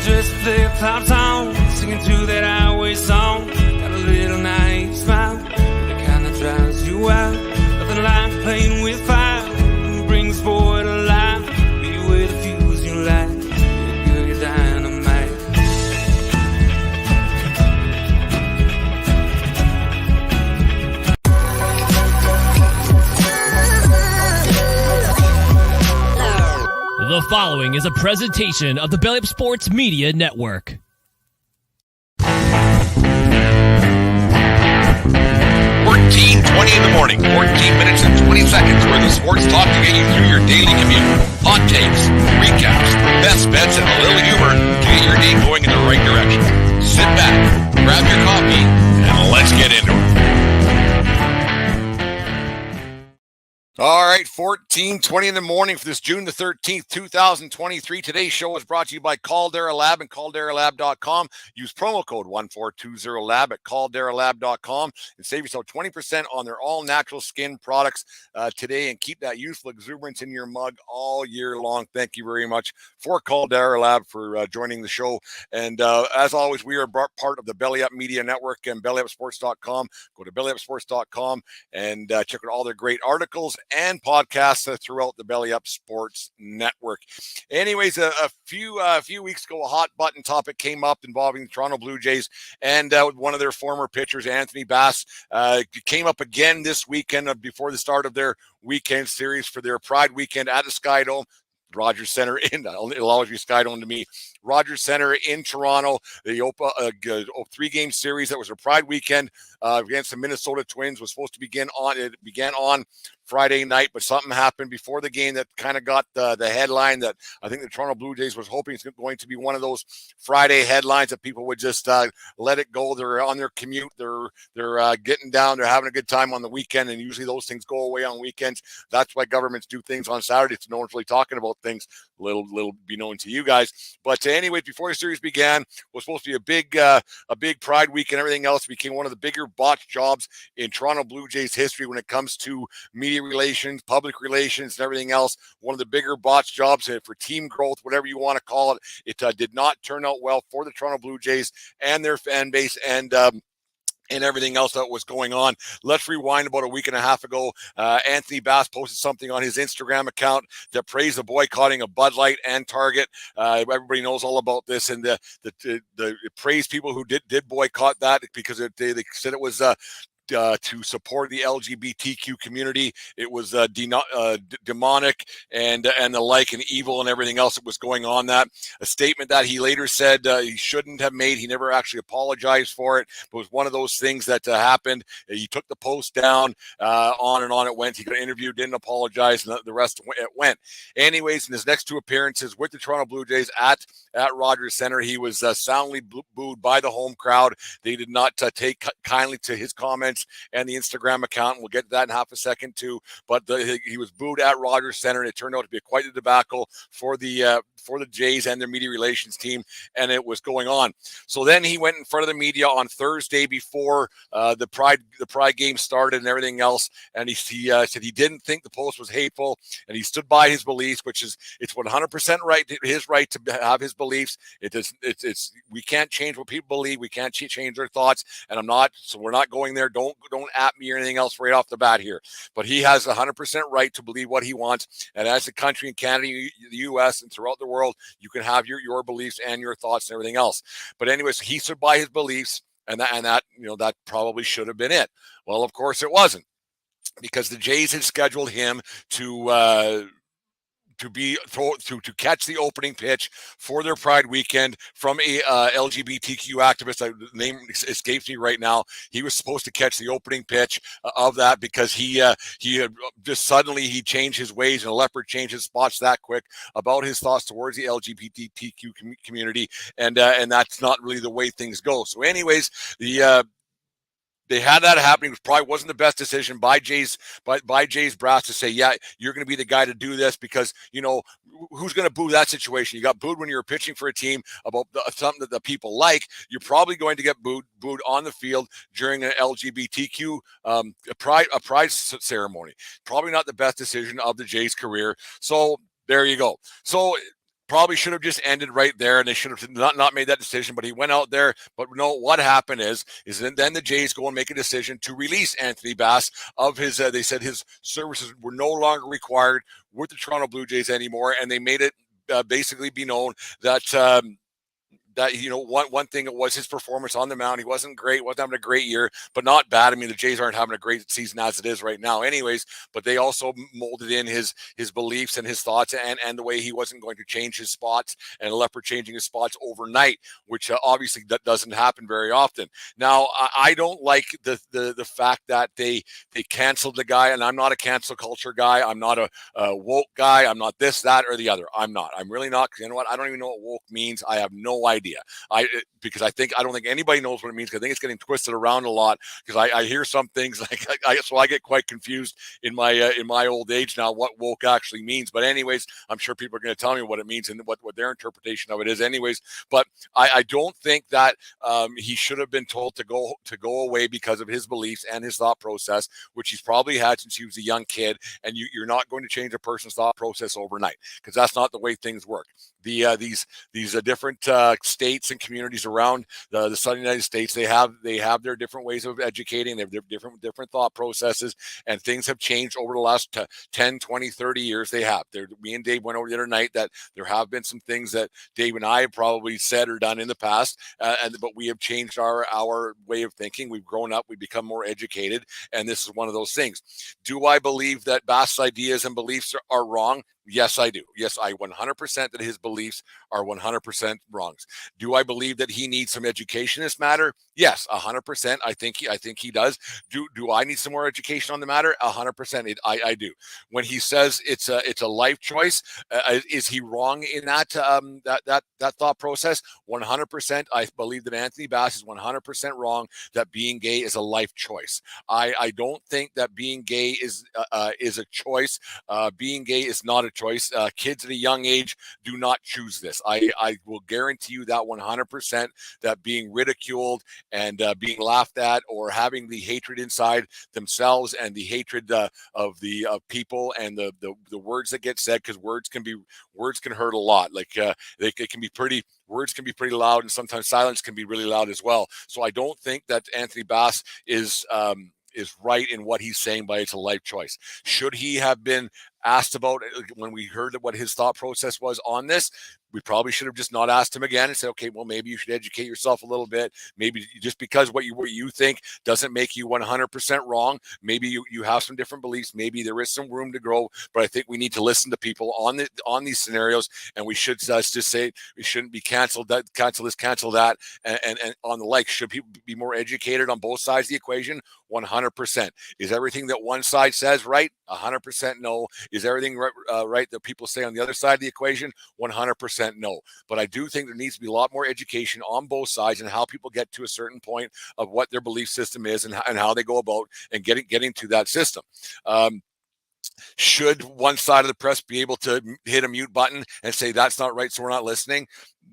just flip-flop song, singing to that highway song. Got a little naive smile, the kind that drives you out. Nothing like playing with fire, brings boy to life. Be with the fuse you light, you're good dynamite. The following is a presentation of the Belly Up Sports Media Network. 14:20 in the morning, 14 minutes and 20 seconds worth of sports talk to get you through your daily commute. Hot takes, recaps, best bets, and a little humor to get your day going in the right direction. Sit back, grab your coffee, and let's get into it. All right, 14:20 in the morning for this June the 13th, 2023. Today's show is brought to you by Caldera Lab and calderalab.com. Use promo code 1420lab at calderalab.com and save yourself 20% on their all-natural skin products today, and keep that youthful exuberance in your mug all year long. Thank you very much for Caldera Lab for joining the show. And as always, we are part of the Belly Up Media Network and bellyupsports.com. Go to bellyupsports.com and check out all their great articles and podcasts throughout the Belly Up Sports Network. Anyways, a few weeks ago, a hot button topic came up involving the Toronto Blue Jays and one of their former pitchers, Anthony Bass, came up again this weekend before the start of their weekend series for their Pride weekend at the Skydome. Rogers Center it'll always be Skydome to me. Rogers Center in Toronto. The three-game series that was a Pride weekend against the Minnesota Twins was supposed to began on Friday night, but something happened before the game that kind of got the headline that I think the Toronto Blue Jays was hoping it's going to be one of those Friday headlines that people would just let it go. They're on their commute. They're getting down. They're having a good time on the weekend, and usually those things go away on weekends. That's why governments do things on Saturdays. No one's really talking about things. Little be known to you guys. But anyways, before the series began, was supposed to be a big Pride week and everything else. It became one of the bigger botched jobs in Toronto Blue Jays history when it comes to media relations, public relations, and everything else. One of the bigger botched jobs for team growth, whatever you want to call it. It did not turn out well for the Toronto Blue Jays and their fan base and everything else that was going on. Let's rewind about a week and a half ago. Anthony Bass posted something on his Instagram account that praised the boycotting of Bud Light and Target. Everybody knows all about this, and the praised people who did boycott that because they said it was to support the LGBTQ community. It was demonic and the like, and evil and everything else that was going on. That a statement that he later said he shouldn't have made. He never actually apologized for it, but it was one of those things that happened. He took the post down. On and on it went. He got interviewed, didn't apologize, and the rest it went. Anyways, in his next two appearances with the Toronto Blue Jays at Rogers Center, he was soundly booed by the home crowd. They did not take kindly to his comments and the Instagram account. We'll get to that in half a second too. But he was booed at Rogers Center, and it turned out to be quite a debacle for the Jays and their media relations team, and it was going on. So then he went in front of the media on Thursday before the Pride game started and everything else, and he said he didn't think the post was hateful, and he stood by his beliefs, which is it's 100% right, his right to have his beliefs. It's we can't change what people believe. We can't change their thoughts, and we're not going there. Don't at me or anything else right off the bat here. But he has 100% right to believe what he wants. And as a country in Canada, the U.S., and throughout the world, you can have your beliefs and your thoughts and everything else. But anyways, he stood by his beliefs, and that probably should have been it. Well, of course it wasn't, because the Jays had scheduled him to catch the opening pitch for their Pride weekend from a LGBTQ activist. The name escapes me right now. He was supposed to catch the opening pitch of that because he had just suddenly he changed his ways, and a leopard changed his spots that quick about his thoughts towards the LGBTQ community, and that's not really the way things go. So, anyways, they had that happening. It probably wasn't the best decision by Jays brass to say, yeah, you're going to be the guy to do this, because, who's going to boo that situation? You got booed when you're pitching for a team about something that the people like. You're probably going to get booed on the field during an LGBTQ pride ceremony. Probably not the best decision of the Jays' career. So there you go. So probably should have just ended right there, and they should have not made that decision. But he went out there. But no, what happened is then the Jays go and make a decision to release Anthony Bass of his. They said his services were no longer required with the Toronto Blue Jays anymore, and they made it basically be known that. That one thing, it was his performance on the mound. He wasn't great, wasn't having a great year, but not bad. I mean, the Jays aren't having a great season as it is right now anyways, but they also molded in his beliefs and his thoughts and the way he wasn't going to change his spots, and Leopard changing his spots overnight, which obviously that doesn't happen very often. Now, I don't like the fact that they canceled the guy, and I'm not a cancel culture guy. I'm not a woke guy. I'm not this, that, or the other. I'm not. I'm really not, because you know what? I don't even know what woke means. I have no idea. Because I don't think anybody knows what it means. I think it's getting twisted around a lot, because I hear some things like so I get quite confused in my old age now what woke actually means. But anyways, I'm sure people are going to tell me what it means and what their interpretation of it is anyways. But I don't think that he should have been told to go away because of his beliefs and his thought process, which he's probably had since he was a young kid. And you're not going to change a person's thought process overnight, because that's not the way things work. These different states and communities around the southern United States, they have their different ways of educating. They have different thought processes, and things have changed over the last 10, 20, 30 years. They have. Me and Dave went over the other night that there have been some things that Dave and I have probably said or done in the past, but we have changed our way of thinking. We've grown up. We've become more educated, and this is one of those things. Do I believe that Bass's ideas and beliefs are wrong? Yes, I do. Yes, I 100% that his beliefs are 100% wrong. Do I believe that he needs some education in this matter? Yes, 100%. I think he does. Do I need some more education on the matter? 100%. I do. When he says it's a life choice, is he wrong in that thought process? 100%. I believe that Anthony Bass is 100% wrong that being gay is a life choice. I don't think that being gay is a choice. Being gay is not a choice. Kids at a young age do not choose this. I will guarantee you that 100%, that being ridiculed and being laughed at, or having the hatred inside themselves and the hatred of the people and the words that get said, because words can hurt a lot. Like words can be pretty loud, and sometimes silence can be really loud as well. So I don't think that Anthony Bass is right in what he's saying by it's a life choice. Should he have been asked about it when we heard what his thought process was on this? We probably should have just not asked him again and said, okay, well, maybe you should educate yourself a little bit. Maybe just because what you think doesn't make you 100% wrong. Maybe you have some different beliefs. Maybe there is some room to grow, but I think we need to listen to people on these scenarios, and we should just say we shouldn't be canceled, cancel this, cancel that, and on the like. Should people be more educated on both sides of the equation? 100%. Is everything that one side says right? 100% no. Is everything right that people say on the other side of the equation? 100% no. But I do think there needs to be a lot more education on both sides, and how people get to a certain point of what their belief system is, and how they go about and getting to that system. Should one side of the press be able to hit a mute button and say that's not right, so we're not listening?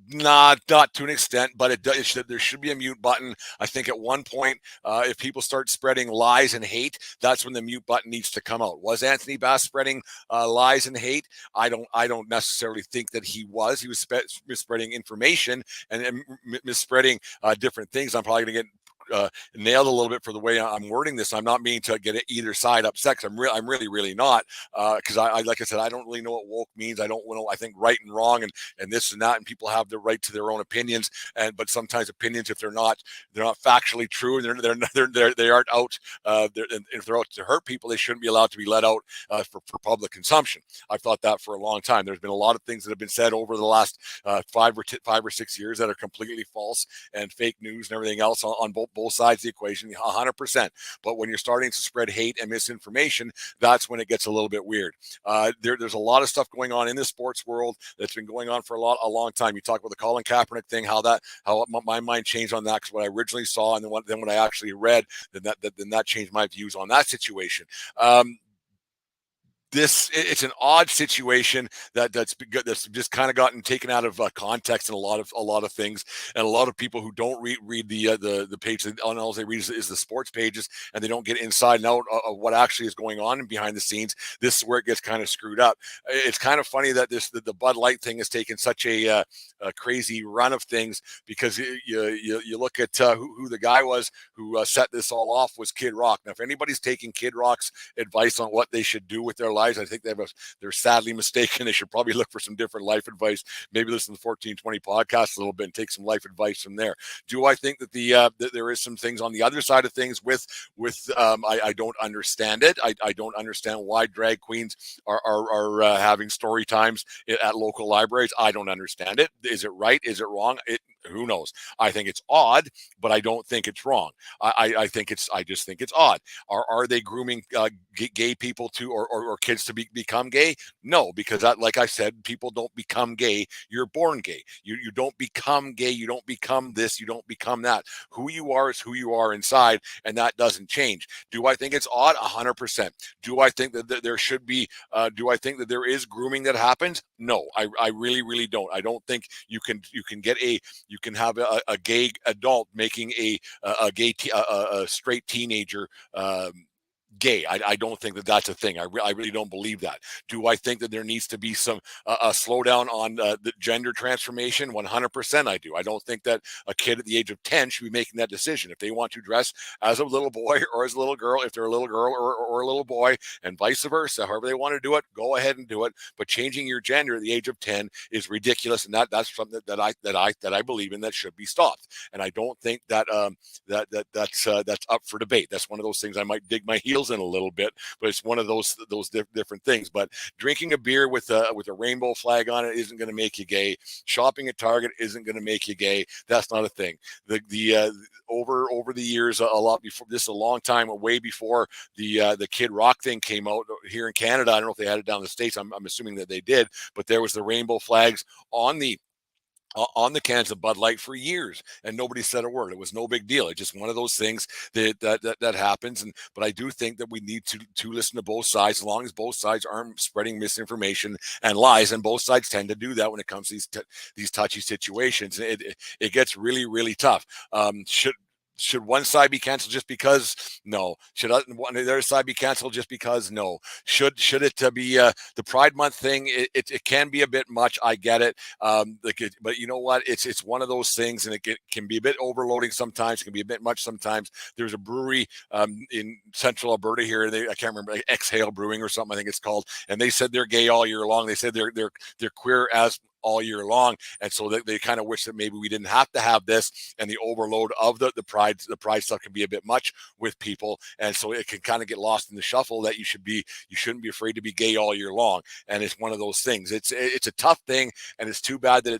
Not to an extent, but there should be a mute button. I think at one point, if people start spreading lies and hate, that's when the mute button needs to come out. Was Anthony Bass spreading lies and hate? I don't necessarily think that he was. He was spreading information and misspreading different things. I'm probably going to get nailed a little bit for the way I'm wording this. I'm not meaning to get either side upset, because I'm really not, because I like I said, I don't really know what woke means. I don't know. I think right and wrong and this and that, and people have the right to their own opinions, but sometimes opinions, if they're not factually true, and they aren't out, if they're out to hurt people, they shouldn't be allowed to be let out for public consumption. I've thought that for a long time. There's been a lot of things that have been said over the last 5 or 6 years that are completely false and fake news and everything else on both sides of the equation, 100%. But when you're starting to spread hate and misinformation, that's when it gets a little bit weird. There's a lot of stuff going on in the sports world that's been going on for a long time. You talk about the Colin Kaepernick thing, how my mind changed on that, because what I originally saw and then when I actually read, then that changed my views on that situation. it's an odd situation that's just kind of gotten taken out of context in a lot of things, and a lot of people who don't read the page, all they read is the sports pages, and they don't get inside and out of what actually is going on behind the scenes. This is where it gets kind of screwed up. It's kind of funny that the Bud Light thing has taken such a crazy run of things, because you look at who the guy was who set this all off was Kid Rock. Now, if anybody's taking Kid Rock's advice on what they should do with their lives, I think they're sadly mistaken. They should probably look for some different life advice. Maybe listen to the 1420 podcast a little bit and take some life advice from there. Do I think that that there is some things on the other side of things with I don't understand it. I don't understand why drag queens are having story times at local libraries. I don't understand it. Is it right? Is it wrong? Who knows? I think it's odd, but I don't think it's wrong. I just think it's odd. Are they grooming gay people to or kids to become gay? No, because like I said, people don't become gay. You're born gay. You don't become gay. You don't become this. You don't become that. Who you are is who you are inside, and that doesn't change. Do I think it's odd? 100%. Do I think that there should be? Do I think that there is grooming that happens? No, I really don't. I don't think you can have a gay adult making a straight teenager gay. I don't think that that's a thing. I really don't believe that. Do I think that there needs to be some a slowdown on the gender transformation? 100% I do. I don't think that a kid at the age of 10 should be making that decision. If they want to dress as a little boy or as a little girl, if they're a little girl or a little boy, and vice versa, however they want to do it, go ahead and do it. But changing your gender at the age of 10 is ridiculous, and that's something that I believe in that should be stopped. And I don't think that that's up for debate. That's one of those things I might dig my heels in a little bit, but it's one of those different things. But drinking a beer with a rainbow flag on it isn't going to make you gay. Shopping at Target isn't going to make you gay. That's not a thing. Over the years, a lot before this, a long time, way before the Kid Rock thing came out here in Canada. I don't know if they had it down in the States. I'm assuming that they did, but there was the rainbow flags on the cans of Bud Light for years, and nobody said a word. It was no big deal. It's just one of those things that happens. But I do think that we need to listen to both sides, as long as both sides aren't spreading misinformation and lies. And both sides tend to do that when it comes to these touchy situations. It gets really tough. Should one side be canceled just because? No. Should the other side be canceled just because? No. Should it be the Pride Month thing? It can be a bit much. I get it. But you know what? It's one of those things, and it can be a bit overloading sometimes. It can be a bit much sometimes. There's a brewery in Central Alberta here. I can't remember, Exhale Brewing or something, I think it's called, and they said they're gay all year long. They said they're queer as all year long, and so they kind of wish that maybe we didn't have to have this, and the overload of the pride stuff can be a bit much with people, and so it can kind of get lost in the shuffle that you shouldn't be afraid to be gay all year long. And it's one of those things. It's a tough thing, and it's too bad that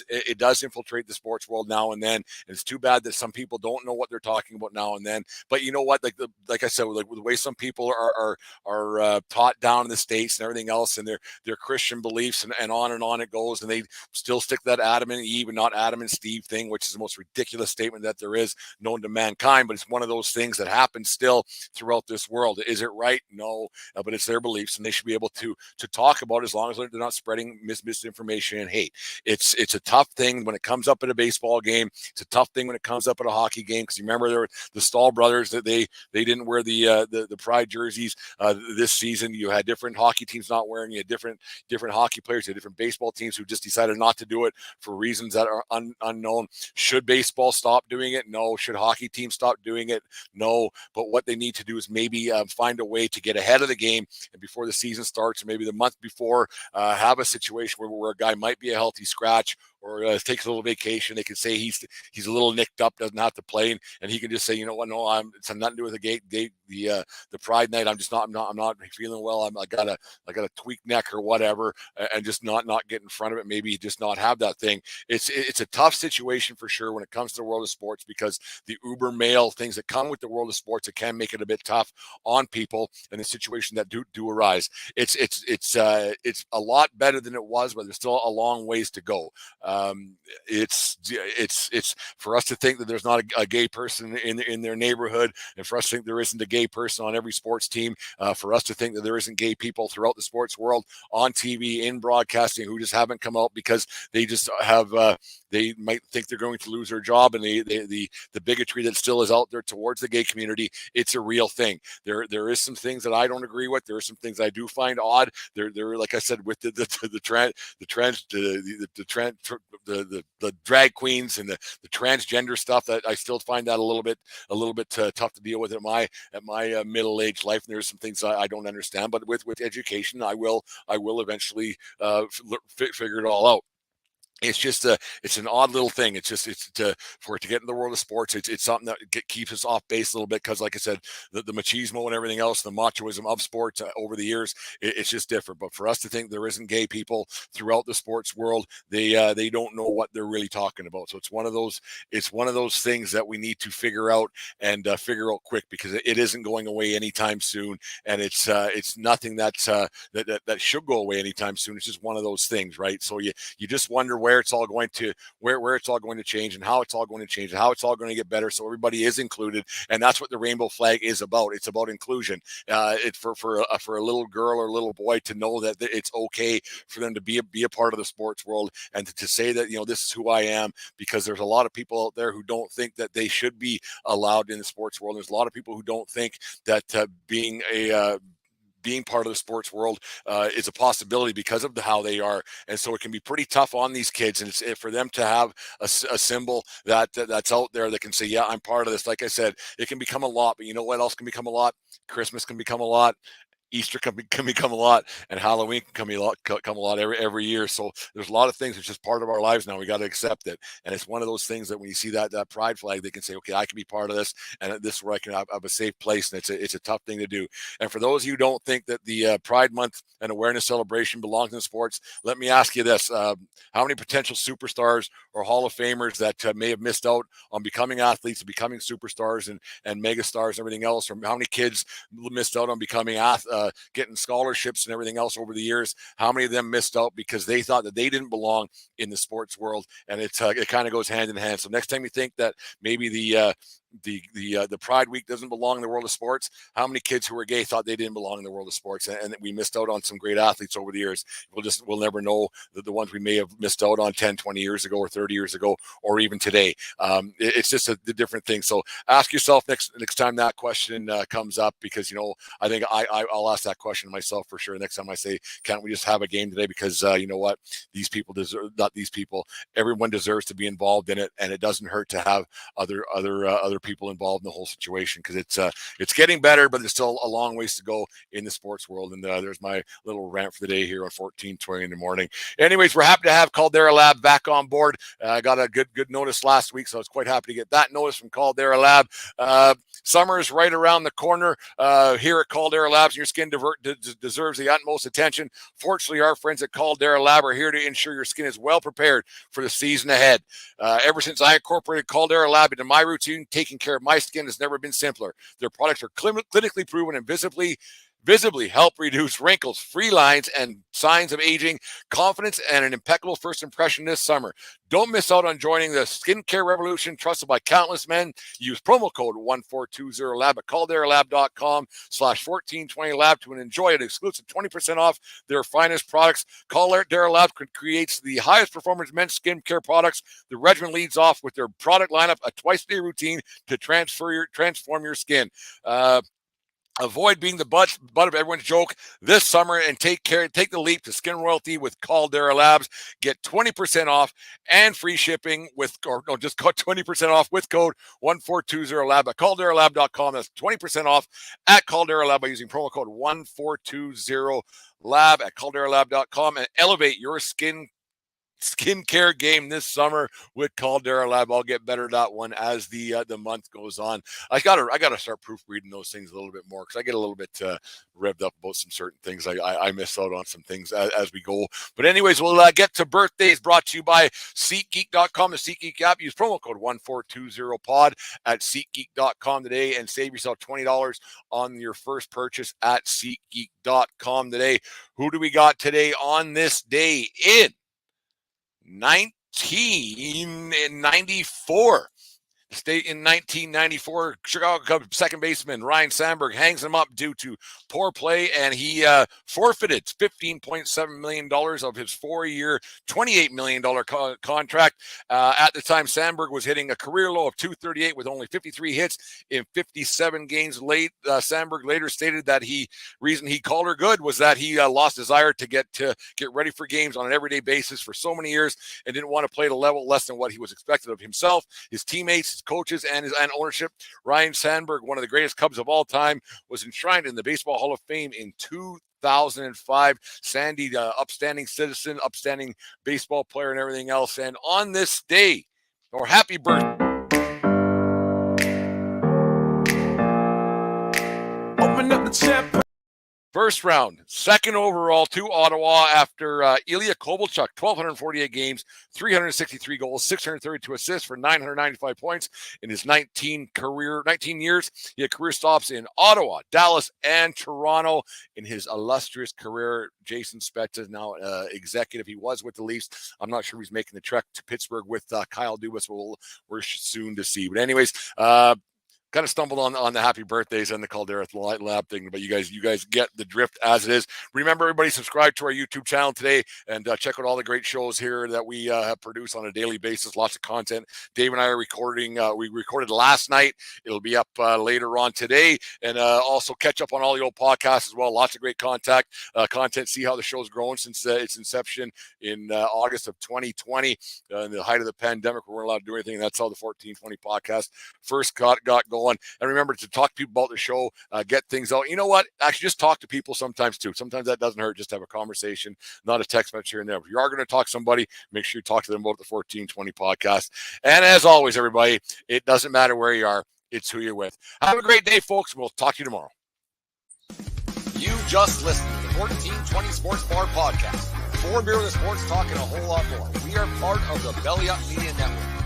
it does infiltrate the sports world now and then, and it's too bad that some people don't know what they're talking about now and then. But you know what, like I said, like the way some people are taught down in the States and everything else, and their Christian beliefs, and on it goes, and they still stick to that Adam and Eve and not Adam and Steve thing, which is the most ridiculous statement that there is known to mankind. But it's one of those things that happens still throughout this world. Is it right? No, but it's their beliefs, and they should be able to talk about it, as long as they're not spreading misinformation and hate. It's a tough thing when it comes up at a baseball game. It's a tough thing when it comes up at a hockey game, because you remember there were the Stahl brothers that they didn't wear the Pride jerseys this season. You had different hockey teams not wearing. You had different hockey players. You had different baseball teams who just decided not to do it for reasons that are unknown. Should baseball stop doing it? No. Should hockey teams stop doing it? No. But what they need to do is maybe find a way to get ahead of the game, and before the season starts, or maybe the month before, have a situation where a guy might be a healthy scratch, or takes a little vacation. They can say he's a little nicked up, doesn't have to play, and he can just say, you know what, no, it's nothing to do with the Pride night. I'm not feeling well. I got a tweaked neck or whatever, and just not get in front of it. Maybe just not have that thing. It's a tough situation for sure when it comes to the world of sports, because the uber male things that come with the world of sports, it can make it a bit tough on people in the situation that do arise. It's a lot better than it was, but there's still a long ways to go. It's for us to think that there's not a gay person in their neighborhood, and for us to think there isn't a gay person on every sports team, for us to think that there isn't gay people throughout the sports world on TV, in broadcasting, who just haven't come out because they just have they might think they're going to lose their job, and the bigotry that still is out there towards the gay community, it's a real thing. There is some things that I don't agree with. There are some things I do find odd. There like I said, with the drag queens and the transgender stuff, that I still find that a little bit tough to deal with at my middle-aged life. And there's some things I don't understand, but with education, I will eventually figure it all out. It's just it's an odd little thing. For it to get in the world of sports, it's something that keeps us off base a little bit, because, like I said, the machismo and everything else, the machoism of sports over the years, it's just different. But for us to think there isn't gay people throughout the sports world, they don't know what they're really talking about. So it's one of those things that we need to figure out, and figure out quick, because it isn't going away anytime soon, and it's nothing that should go away anytime soon. It's just one of those things, right? So you just wonder where it's all going to change, and how it's all going to change, and how it's all going to get better, so everybody is included. And that's what the rainbow flag is about. It's about inclusion. It's for a little girl or a little boy to know that it's okay for them to be a part of the sports world, and to say that, this is who I am, because there's a lot of people out there who don't think that they should be allowed in the sports world. There's a lot of people who don't think that being part of the sports world is a possibility because of how they are. And so it can be pretty tough on these kids. And it's for them to have a symbol that's out there that can say, yeah, I'm part of this. Like I said, it can become a lot, but you know what else can become a lot? Christmas can become a lot. Easter can become a lot, and Halloween can come a lot every year. So there's a lot of things. It's just part of our lives now. We got to accept it, and it's one of those things that when you see that pride flag, they can say, okay, I can be part of this, and this is where I can have a safe place. And it's a tough thing to do. And for those of you who don't think that the Pride Month and awareness celebration belongs in sports, let me ask you this: how many potential superstars or Hall of Famers that may have missed out on becoming athletes and becoming superstars and megastars and everything else, or how many kids missed out on becoming getting scholarships and everything else over the years? How many of them missed out because they thought that they didn't belong in the sports world? And it kind of goes hand in hand. So next time you think that maybe the Pride Week doesn't belong in the world of sports, how many kids who are gay thought they didn't belong in the world of sports, and we missed out on some great athletes over the years? We'll never know the ones we may have missed out on 10, 20 years ago, or 30 years ago, or even today. It's just the different thing. So ask yourself next time that question comes up, because I think I'll ask that question myself for sure next time I say, can't we just have a game today? Because you know what, these people deserve, not these people, everyone deserves to be involved in it, and it doesn't hurt to have other people involved in the whole situation, because it's getting better, but there's still a long ways to go in the sports world. And there's my little rant for the day here on 14:20 in the morning. Anyways, we're happy to have Caldera Lab back on board. I got a good notice last week, so I was quite happy to get that notice from Caldera Lab. Summer is right around the corner here at Caldera Labs, and your skin deserves the utmost attention. Fortunately, our friends at Caldera Lab are here to ensure your skin is well prepared for the season ahead. Ever since I incorporated Caldera Lab into my routine, taking care of my skin has never been simpler. Their products are clinically proven and visibly help reduce wrinkles, free lines, and signs of aging. Confidence and an impeccable first impression this summer. Don't miss out on joining the skincare revolution trusted by countless men. Use promo code 1420LAB at calderalab.com/1420lab to enjoy an exclusive 20% off their finest products. Caldera Lab creates the highest performance men's skincare products. The regimen leads off with their product lineup, a twice-a-day routine to transform your skin. Avoid being the butt of everyone's joke this summer and take the leap to skin royalty with Caldera Labs. Get 20% off and free shipping just got 20% off with code 1420lab at calderalab.com. That's 20% off at Caldera Lab by using promo code 1420lab at calderalab.com, and elevate your skincare game this summer with Caldera Lab. I'll get better at that one as the month goes on. I gotta start proofreading those things a little bit more, because I get a little bit revved up about some certain things. I miss out on some things as we go. But anyways, we'll get to birthdays, brought to you by SeatGeek.com, the SeatGeek app. Use promo code 1420pod at SeatGeek.com today and save yourself $20 on your first purchase at SeatGeek.com today. Who do we got today on this day in 1994. State in 1994, Chicago Cubs second baseman Ryan Sandberg hangs him up due to poor play, and he forfeited $15.7 million of his 4-year, $28 million contract. At the time, Sandberg was hitting a career low of .238 with only 53 hits in 57 games. Sandberg later stated that reason he called her good was that he lost desire to get ready for games on an everyday basis for so many years and didn't want to play at a level less than what he was expected of himself, his teammates, coaches, and ownership. Ryan Sandberg, one of the greatest Cubs of all time, was enshrined in the Baseball Hall of Fame in 2005. Sandy, upstanding citizen, upstanding baseball player, and everything else. And on this day, or happy birthday. Open up the chat. First round, second overall to Ottawa after Ilya Kovalchuk, 1,248 games, 363 goals, 632 assists for 995 points in his 19 years. He had career stops in Ottawa, Dallas, and Toronto. In his illustrious career, Jason Spezza is now executive. He was with the Leafs. I'm not sure he's making the trek to Pittsburgh with Kyle Dubas. We're soon to see. But anyways, kind of stumbled on the happy birthdays and the Caldera Lab thing, but you guys get the drift as it is. Remember, everybody, subscribe to our YouTube channel today and check out all the great shows here that we have produced on a daily basis. Lots of content. Dave and I are recording. We recorded last night. It'll be up later on today, and also catch up on all the old podcasts as well. Lots of great content. See how the show's grown since its inception in August of 2020, in the height of the pandemic. We weren't allowed to do anything. That's how the 1420 podcast first got going. And remember to talk to people about the show, get things out. You know what? Actually, just talk to people sometimes too. Sometimes that doesn't hurt. Just have a conversation, not a text message here and there. If you are going to talk to somebody, make sure you talk to them about the 1420 podcast. And as always, everybody, it doesn't matter where you are. It's who you're with. Have a great day, folks. We'll talk to you tomorrow. You just listened to the 1420 Sports Bar podcast. 4 beer with sports talk and a whole lot more. We are part of the Belly Up Media Network.